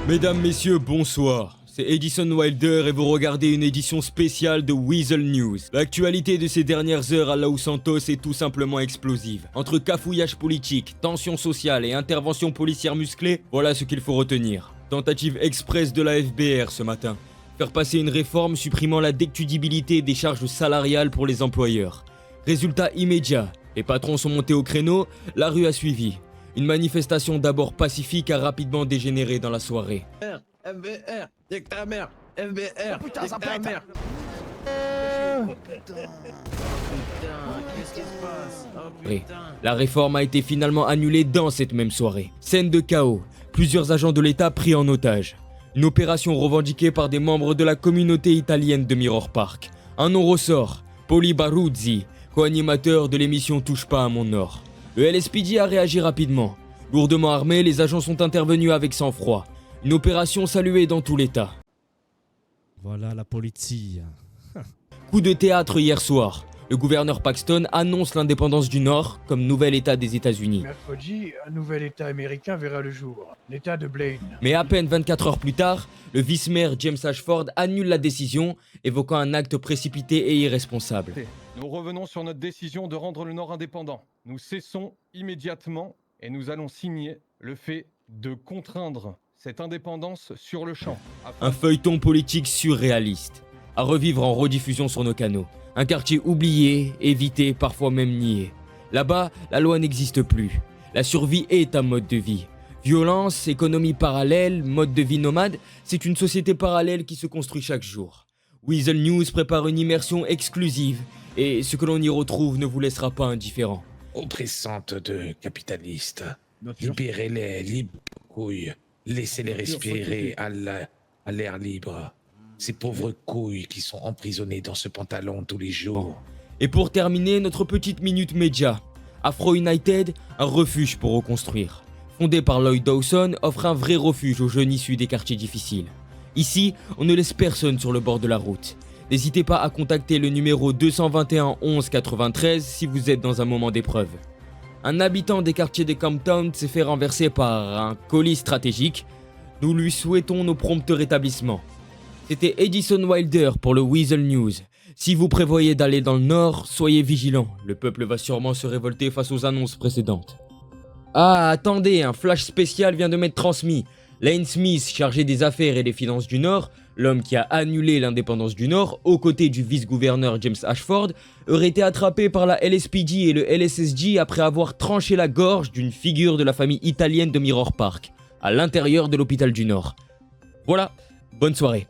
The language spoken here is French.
Mesdames, messieurs, bonsoir. C'est Edison Wilder et vous regardez une édition spéciale de Weasel News. L'actualité de ces dernières heures à Los Santos est tout simplement explosive. Entre cafouillage politique, tension sociale et intervention policière musclée, voilà ce qu'il faut retenir. Tentative express de la FBR ce matin. Faire passer une réforme supprimant la déductibilité des charges salariales pour les employeurs. Résultat immédiat, les patrons sont montés au créneau, la rue a suivi. Une manifestation d'abord pacifique a rapidement dégénéré dans la soirée. FBR, nique ta mère, FBR, putain, ça nique ta pète. mère. Putain. Qu'est-ce qui se passe? Oh Oui. putain. La réforme a été finalement annulée dans cette même soirée. Scène de chaos, plusieurs agents de l'État pris en otage. Une opération revendiquée par des membres de la communauté italienne de Mirror Park. Un nom ressort, Poli Baruzzi, co-animateur de l'émission Touche pas à mon or. Le LSPD a réagi rapidement. Lourdement armés, les agents sont intervenus avec sang-froid. Une opération saluée dans tout l'État. Voilà la police. Coup de théâtre hier soir. Le gouverneur Paxton annonce l'indépendance du Nord comme nouvel État des États-Unis. Mercredi, un nouvel État américain verra le jour, l'État de Blaine. Mais à peine 24 heures plus tard, le vice-maire James Ashford annule la décision, évoquant un acte précipité et irresponsable. Nous revenons sur notre décision de rendre le Nord indépendant. Nous cessons immédiatement et nous allons signer le fait de contraindre cette indépendance sur le champ. Un feuilleton politique surréaliste, à revivre en rediffusion sur nos canaux. Un quartier oublié, évité, parfois même nié. Là-bas, la loi n'existe plus. La survie est un mode de vie. Violence, économie parallèle, mode de vie nomade, c'est une société parallèle qui se construit chaque jour. Weasel News prépare une immersion exclusive et ce que l'on y retrouve ne vous laissera pas indifférent. Oppressante de capitalistes. Libérez-les, libre couilles. Laissez-les respirer à l'air libre. Ces pauvres couilles qui sont emprisonnées dans ce pantalon tous les jours. Et pour terminer, notre petite minute média. Afro United, un refuge pour reconstruire. Fondé par Lloyd Dawson, offre un vrai refuge aux jeunes issus des quartiers difficiles. Ici, on ne laisse personne sur le bord de la route. N'hésitez pas à contacter le numéro 221 11 93 si vous êtes dans un moment d'épreuve. Un habitant des quartiers de Compton s'est fait renverser par un colis stratégique. Nous lui souhaitons nos prompts rétablissements. C'était Edison Wilder pour le Weasel News. Si vous prévoyez d'aller dans le Nord, soyez vigilants. Le peuple va sûrement se révolter face aux annonces précédentes. Ah, attendez, un flash spécial vient de m'être transmis. Lane Smith, chargé des affaires et des finances du Nord, l'homme qui a annulé l'indépendance du Nord, aux côtés du vice-gouverneur James Ashford, aurait été attrapé par la LSPD et le LSSG après avoir tranché la gorge d'une figure de la famille italienne de Mirror Park, à l'intérieur de l'hôpital du Nord. Voilà, bonne soirée.